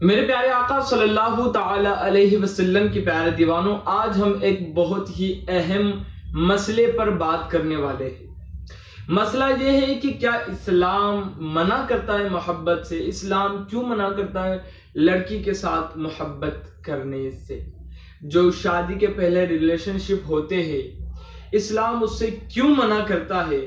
میرے پیارے آقا صلی اللہ تعالی علیہ وسلم کی پیارے دیوانوں، آج ہم ایک بہت ہی اہم مسئلے پر بات کرنے والے ہیں۔ مسئلہ یہ ہے کہ کیا اسلام منع کرتا ہے محبت سے؟ اسلام کیوں منع کرتا ہے لڑکی کے ساتھ محبت کرنے سے؟ جو شادی کے پہلے ریلیشن شپ ہوتے ہیں، اسلام اس سے کیوں منع کرتا ہے؟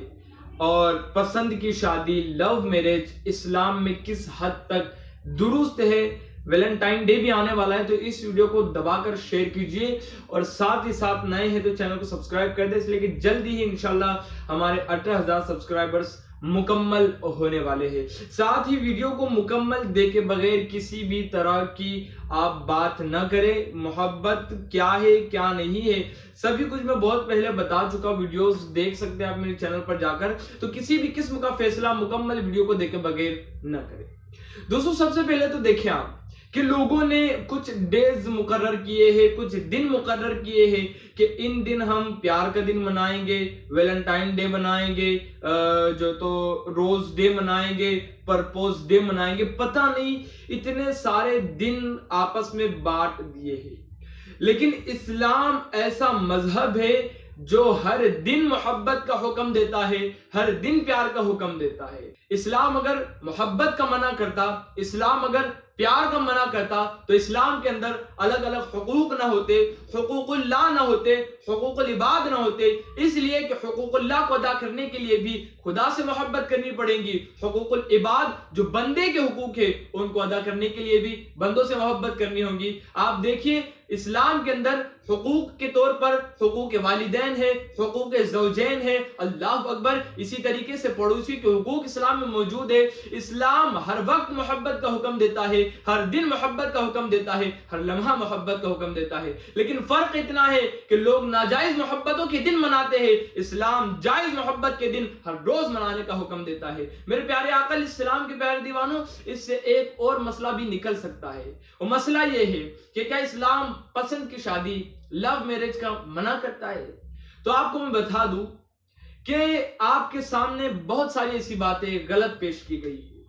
اور پسند کی شادی، لو میرج، اسلام میں کس حد تک درست ہے؟ ویلنٹائن ڈے بھی آنے والا ہے، تو اس ویڈیو کو دبا کر شیئر کیجئے، اور ساتھ ہی ساتھ نئے ہیں تو چینل کو سبسکرائب کر دیں، اس لیے کہ جلدی ہی انشاءاللہ ہمارے 18,000 سبسکرائبرز مکمل ہونے والے ہیں۔ ساتھ ہی ویڈیو کو مکمل دیکھے بغیر کسی بھی طرح کی آپ بات نہ کریں۔ محبت کیا ہے کیا نہیں ہے سبھی کچھ میں بہت پہلے بتا چکا، ویڈیوز دیکھ سکتے ہیں آپ میرے چینل پر جا کر، تو کسی بھی قسم کا فیصلہ مکمل ویڈیو کو دیکھے بغیر نہ کریں۔ دوستو، سب سے پہلے تو دیکھیں آپ کہ لوگوں نے کچھ ڈیز مقرر کیے ہیں، کچھ دن مقرر کیے ہیں کہ ان دن ہم پیار کا دن منائیں گے، ویلنٹائن ڈے منائیں گے، روز ڈے منائیں گے، پرپوز ڈے منائیں گے، پتہ نہیں اتنے سارے دن آپس میں بانٹ دیے ہیں۔ لیکن اسلام ایسا مذہب ہے جو ہر دن محبت کا حکم دیتا ہے، ہر دن پیار کا حکم دیتا ہے۔ اسلام اگر محبت کا منع کرتا، اسلام اگر پیار کا منع کرتا، تو اسلام کے اندر الگ الگ حقوق نہ ہوتے، حقوق اللہ نہ ہوتے، حقوق العباد نہ ہوتے، اس لیے کہ حقوق اللہ کو ادا کرنے کے لیے بھی خدا سے محبت کرنی پڑے گی، حقوق العباد جو بندے کے حقوق ہیں ان کو ادا کرنے کے لیے بھی بندوں سے محبت کرنی ہوگی۔ آپ دیکھیے اسلام کے اندر حقوق کے طور پر حقوق والدین ہے، حقوق زوجین ہے، اللہ اکبر، اسی طریقے سے پڑوسی کے حقوق اسلام میں موجود ہے۔ اسلام ہر وقت محبت کا حکم دیتا ہے، ہر دن محبت کا حکم دیتا ہے، ہر لمحہ محبت کا حکم دیتا ہے، لیکن فرق اتنا ہے کہ لوگ ناجائز محبتوں کے دن مناتے ہیں، اسلام جائز محبت کے دن ہر روز منانے کا حکم دیتا ہے۔ میرے پیارے آقا اسلام کے پیارے دیوانوں، اس سے ایک اور مسئلہ بھی نکل سکتا ہے، وہ مسئلہ یہ ہے کہ کیا اسلام پسند کی شادی، لو میرج کا منع کرتا ہے؟ تو آپ کو میں بتا دوں کہ آپ کے سامنے بہت ساری ایسی باتیں غلط پیش کی گئی ہیں،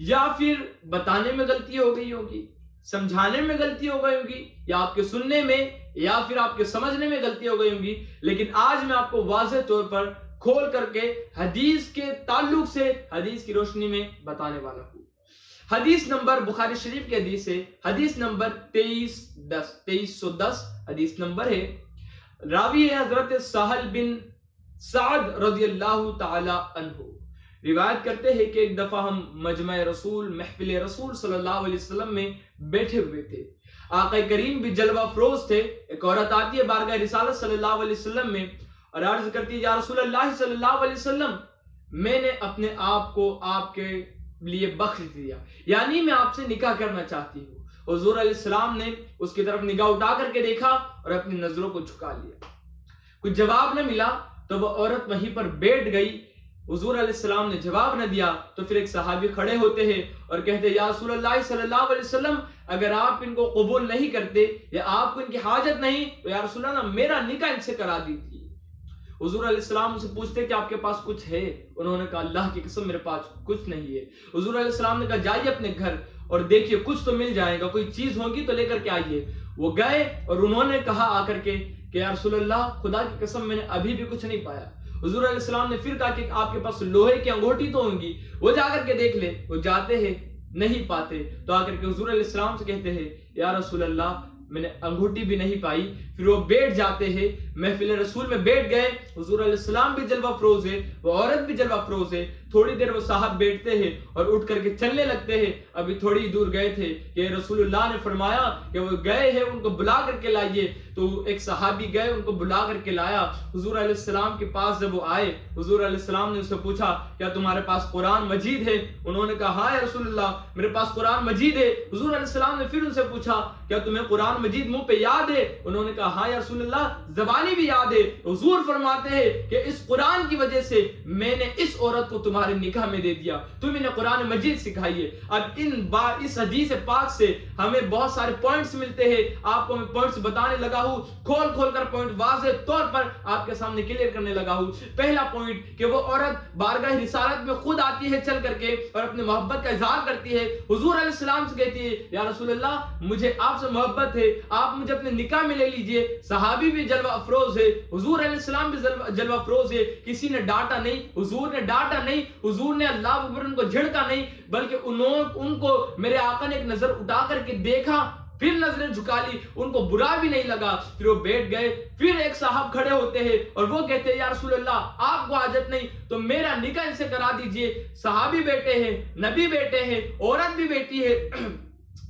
یا پھر بتانے میں غلطی ہو گئی ہوگی، سمجھانے میں غلطی ہو گئی ہوگی، یا آپ کے سننے میں، یا پھر آپ کے سمجھنے میں غلطی ہو گئی ہوگی، لیکن آج میں آپ کو واضح طور پر کھول کر کے حدیث کے تعلق سے حدیث کی روشنی میں بتانے والا ہوں۔ حدیث نمبر بخاری شریف کی حدیث ہے، حدیث نمبر 2310 حدیث نمبر ہے، راوی ہے حضرت سہل بن سعد رضی اللہ تعالی عنہ۔ روایت کرتے ہیں کہ ایک دفعہ ہم مجمع رسول، محفل رسول صلی اللہ علیہ وسلم میں بیٹھے ہوئے تھے، آقا کریم بھی جلوہ فروز تھے۔ ایک عورت آتی ہے بارگاہ رسالت صلی اللہ علیہ وسلم میں اور عرض کرتی ہے، یا رسول اللہ صلی اللہ علیہ وسلم، میں نے اپنے آپ کو آپ کے لیے بخش دیا، یعنی میں آپ سے نکاح کرنا چاہتی ہوں۔ حضور علیہ السلام نے اس کی طرف نگاہ اٹھا کر کے دیکھا اور اپنی نظروں کو جھکا لیا، کچھ جواب نہ ملا تو وہ عورت وہیں پر بیٹھ گئی۔ حضور علیہ السلام نے جواب نہ دیا تو پھر ایک صحابی کھڑے ہوتے ہیں اور کہتے ہیں، یا رسول اللہ صلی اللہ علیہ وسلم، اگر آپ ان کو قبول نہیں کرتے یا آپ کو ان کی حاجت نہیں تو یا رسول اللہ میرا نکاح ان سے کرا دیجیے۔ حضور علیہ السلام ان سے پوچھتے کہ آپ کے پاس کچھ ہے؟ انہوں نے کہا، اللہ کی قسم میرے پاس کچھ نہیں ہے۔ حضور علیہ السلام نے کہا، جائیے اپنے گھر اور دیکھیے کچھ تو مل جائے گا، کوئی چیز ہوگی تو لے کر کے آئیے۔ وہ گئے اور انہوں نے کہا آ کر کے کہ یا رسول اللہ، خدا کی قسم میں نے ابھی بھی کچھ نہیں پایا۔ حضور علیہ السلام نے پھر کہا کہ آپ کے پاس لوہے کی انگوٹھی تو ہوں گی، وہ جا کر کے دیکھ لے۔ وہ جاتے ہیں، نہیں پاتے، تو آ کر کے حضور علیہ السلام سے کہتے ہیں، یا رسول اللہ، میں نے انگوٹھی بھی نہیں پائی۔ پھر وہ بیٹھ جاتے ہیں، محفل رسول میں بیٹھ گئے۔ حضور علیہ السلام بھی جلوہ فروز ہے، وہ عورت بھی جلوہ فروز ہے۔ تھوڑی دیر وہ صاحب بیٹھتے ہیں اور اٹھ کر کے چلنے لگتے ہیں۔ ابھی تھوڑی دور گئے تھے کہ رسول اللہ نے فرمایا کہ وہ گئے ہیں، ان کو بلا کر کے لائیے۔ تو ایک صحابی گئے، ان کو بلا کر کے لایا۔ حضور علیہ السلام کے پاس جب وہ آئے، حضور علیہ السلام نے ان سے پوچھا، کیا تمہارے پاس قرآن مجید ہے؟ انہوں نے کہا، ہاں یا رسول اللہ، میرے پاس قرآن مجید ہے۔ حضور علیہ السلام نے پھر ان سے پوچھا، کیا تمہیں قرآن مجید منہ پہ یاد ہے؟ انہوں نے کہا، ہاں یا رسول اللہ، زبان کہانی بھی یاد ہے، حضور فرماتے ہیں کہ اس قرآن کی وجہ سے میں نے اس عورت کو تمہارے نکاح میں دے دیا، تمہیں نے قرآن مجید سکھائی ہے۔ اب اس حدیث پاک سے ہمیں بہت سارے پوائنٹس ملتے ہیں، آپ کو میں پوائنٹس بتانے لگا ہوں، کھول کھول کر پوائنٹ واضح طور پر آپ کے سامنے کلیئر کرنے لگا ہوں۔ پہلا پوائنٹ کہ وہ عورت بارگاہ رسالت میں خود آتی ہے چل کر کے اور اپنے محبت کا اظہار کرتی ہے، حضور علیہ السلام سے کہتی ہے یا رسول اللہ مجھے آپ سے محبت ہے، آپ مجھے اپنے نکاح میں لے لیجئے۔ صحابی بھی جلوہ افروز ہے، حضور علیہ السلام بھی جلوہ افروز ہے، کسی نے ڈانٹا نہیں، حضور نے ڈانٹا نہیں، حضور نے اللہ اکبر ان کو جھڑکا نہیں، بلکہ ان کو میرے آقا نے ایک نظر اٹھا کر کے دیکھا، پھر نظریں جھکا لی، ان کو برا بھی نہیں لگا، پھر وہ بیٹھ گئے۔ پھر ایک صاحب کھڑے ہوتے ہیں اور وہ کہتے ہیں یا رسول اللہ آپ کو حاجت نہیں تو میرا نکاح ان سے کرا دیجئے۔ صحابی بیٹے ہیں، نبی بیٹے ہیں، عورت بھی بیٹی ہے،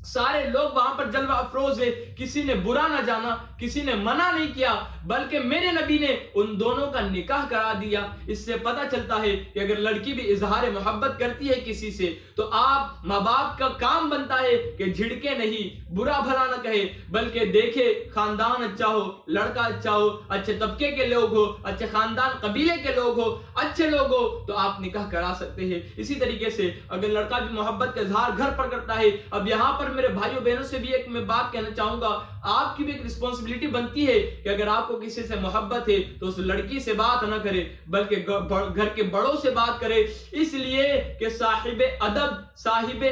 سارے لوگ وہاں پر جلوہ افروز ہے، کسی نے برا نہ جانا، کسی نے منع نہیں کیا، بلکہ میرے نبی نے ان دونوں کا نکاح کرا دیا۔ اس سے پتہ چلتا ہے کہ اگر لڑکی بھی اظہار محبت کرتی ہے کسی سے تو آپ ماں باپ کا کام بنتا ہے کہ جھڑکے نہیں، برا بھلا نہ کہے، بلکہ دیکھے خاندان اچھا ہو، لڑکا اچھا ہو، اچھے طبقے کے لوگ ہو، اچھے خاندان قبیلے کے لوگ ہو، اچھے لوگ ہو تو آپ نکاح کرا سکتے ہیں۔ اسی طریقے سے اگر لڑکا بھی محبت کا اظہار گھر پر کرتا ہے، اب یہاں پر میرے بھائیوں بہنوں سے بھی ایک میں بات کہنا چاہوں گا، آپ کی بھی ایک رسپانسبلٹی بنتی ہے کہ اگر آپ کو کسی سے محبت ہے تو اس لڑکی سے بات نہ کرے بلکہ گھر کے بڑوں سے بات کرے، اس لیے کہ صاحب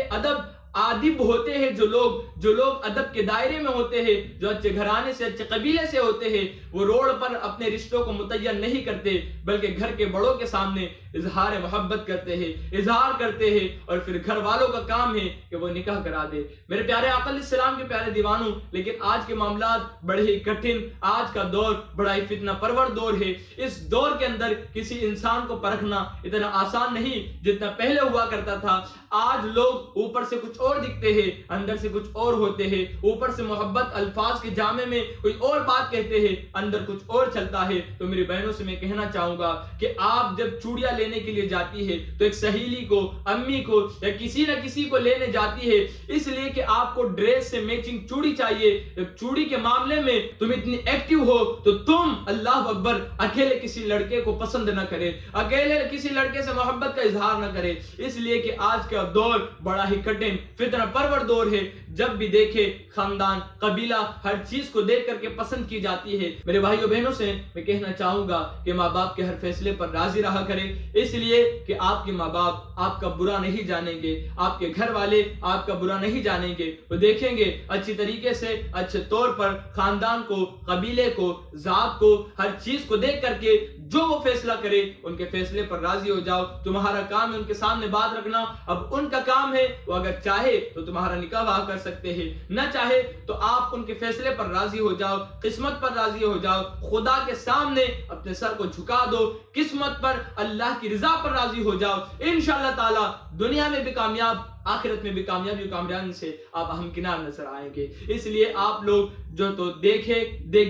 ادب ادیب ہوتے ہیں جو لوگ ادب کے دائرے میں ہوتے ہیں، جو اچھے گھرانے سے اچھے قبیلے سے ہوتے ہیں، وہ روڈ پر اپنے رشتوں کو متعین نہیں کرتے بلکہ گھر کے بڑوں کے سامنے اظہار محبت کرتے ہیں، اظہار کرتے ہیں، اور پھر گھر والوں کا کام ہے کہ وہ نکاح کرا دے۔ میرے پیارے آقا علیہ السلام کے پیارے دیوانوں، لیکن آج کے معاملات بڑے ہی کٹھن، آج کا دور بڑا ہی فتنہ پرور دور ہے۔ اس دور کے اندر کسی انسان کو پرکھنا اتنا آسان نہیں جتنا پہلے ہوا کرتا تھا۔ آج لوگ اوپر سے کچھ اور دکھتے ہیں، اندر سے کچھ اور ہوتے ہیں، اوپر سے محبت الفاظ کے جامع میں کوئی اور بات کہتے ہیں، اندر کچھ اور چلتا ہے۔ تو میری بہنوں سے میں کہنا چاہوں گا کہ آپ جب چوڑیاں لینے کے لیے جاتی ہے تو ایک سہیلی کو، امی کو یا کسی نہ کسی کو لینے جاتی ہے، اس لیے کہ آپ کو ڈریس سے میچنگ چوڑی چاہیے۔ جب چوڑی کے معاملے میں تم اتنی ایکٹیو ہو تو تم اللہ اکبر اکیلے کسی لڑکے کو پسند نہ کرے، اکیلے کسی لڑکے سے محبت کا اظہار نہ کرے، اس لیے کہ آج کا دور بڑا ہی کٹھن فتنہ پرور دور ہے۔ جب بھی دیکھے خاندان، قبیلہ، ہر چیز کو دیکھ کر کے پسند کی جاتی ہے۔ میرے بھائیوں بہنوں سے میں کہنا چاہوں گا کہ ماں باپ کے ہر فیصلے پر راضی رہا کریں، اس لیے کہ آپ کے ماں باپ آپ کا برا نہیں جانیں گے، آپ کے گھر والے آپ کا برا نہیں جانیں گے، وہ دیکھیں گے اچھی طریقے سے، اچھے طور پر خاندان کو، قبیلے کو، ذات کو، ہر چیز کو دیکھ کر کے جو وہ فیصلہ کرے ان کے فیصلے پر راضی ہو جاؤ۔ تمہارا کام ہے ان کے سامنے بات رکھنا، اب ان کا کام ہے وہ اگر چاہے تو تمہارا نکاح وہاں کر سکتے ہیں، نہ چاہے تو آپ ان کے فیصلے پر راضی ہو جاؤ، قسمت پر راضی ہو جاؤ، خدا کے سامنے اپنے سر کو جھکا دو، قسمت پر، اللہ کی رضا پر راضی ہو جاؤ۔ انشاءاللہ تعالی دنیا میں بھی کامیاب، آخرت میں بھی کامیابی کامیابی سے آپ ہمکنار نظر آئیں گے۔ اس لیے آپ لوگ جو تو دیکھ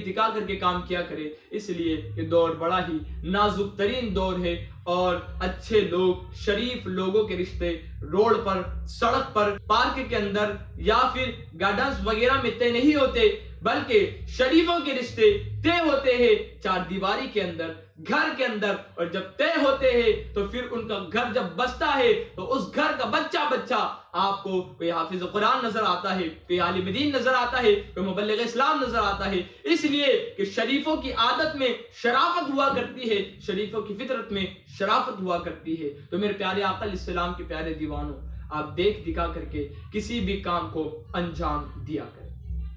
دکھا کر کے کام کیا کرے، اس لیے یہ دور بڑا ہی نازک ترین دور ہے، اور اچھے لوگ، شریف لوگوں کے رشتے روڈ پر، سڑک پر، پارک کے اندر یا پھر گارڈنز وغیرہ میں طے نہیں ہوتے، بلکہ شریفوں کے رشتے طے ہوتے ہیں چار دیواری کے اندر، گھر کے اندر، اور جب طے ہوتے ہیں تو پھر ان کا گھر جب بستا ہے تو اس گھر کا بچہ آپ کو کوئی حافظ قرآن نظر آتا ہے، کوئی عالم دین نظر آتا ہے، کوئی مبلغ اسلام نظر آتا ہے، اس لیے کہ شریفوں کی عادت میں شرافت ہوا کرتی ہے، شریفوں کی فطرت میں شرافت ہوا کرتی ہے۔ تو میرے پیارے آقا علیہ السلام کے پیارے دیوانوں، آپ دیکھ دکھا کر کے کسی بھی کام کو انجام دیا کریں۔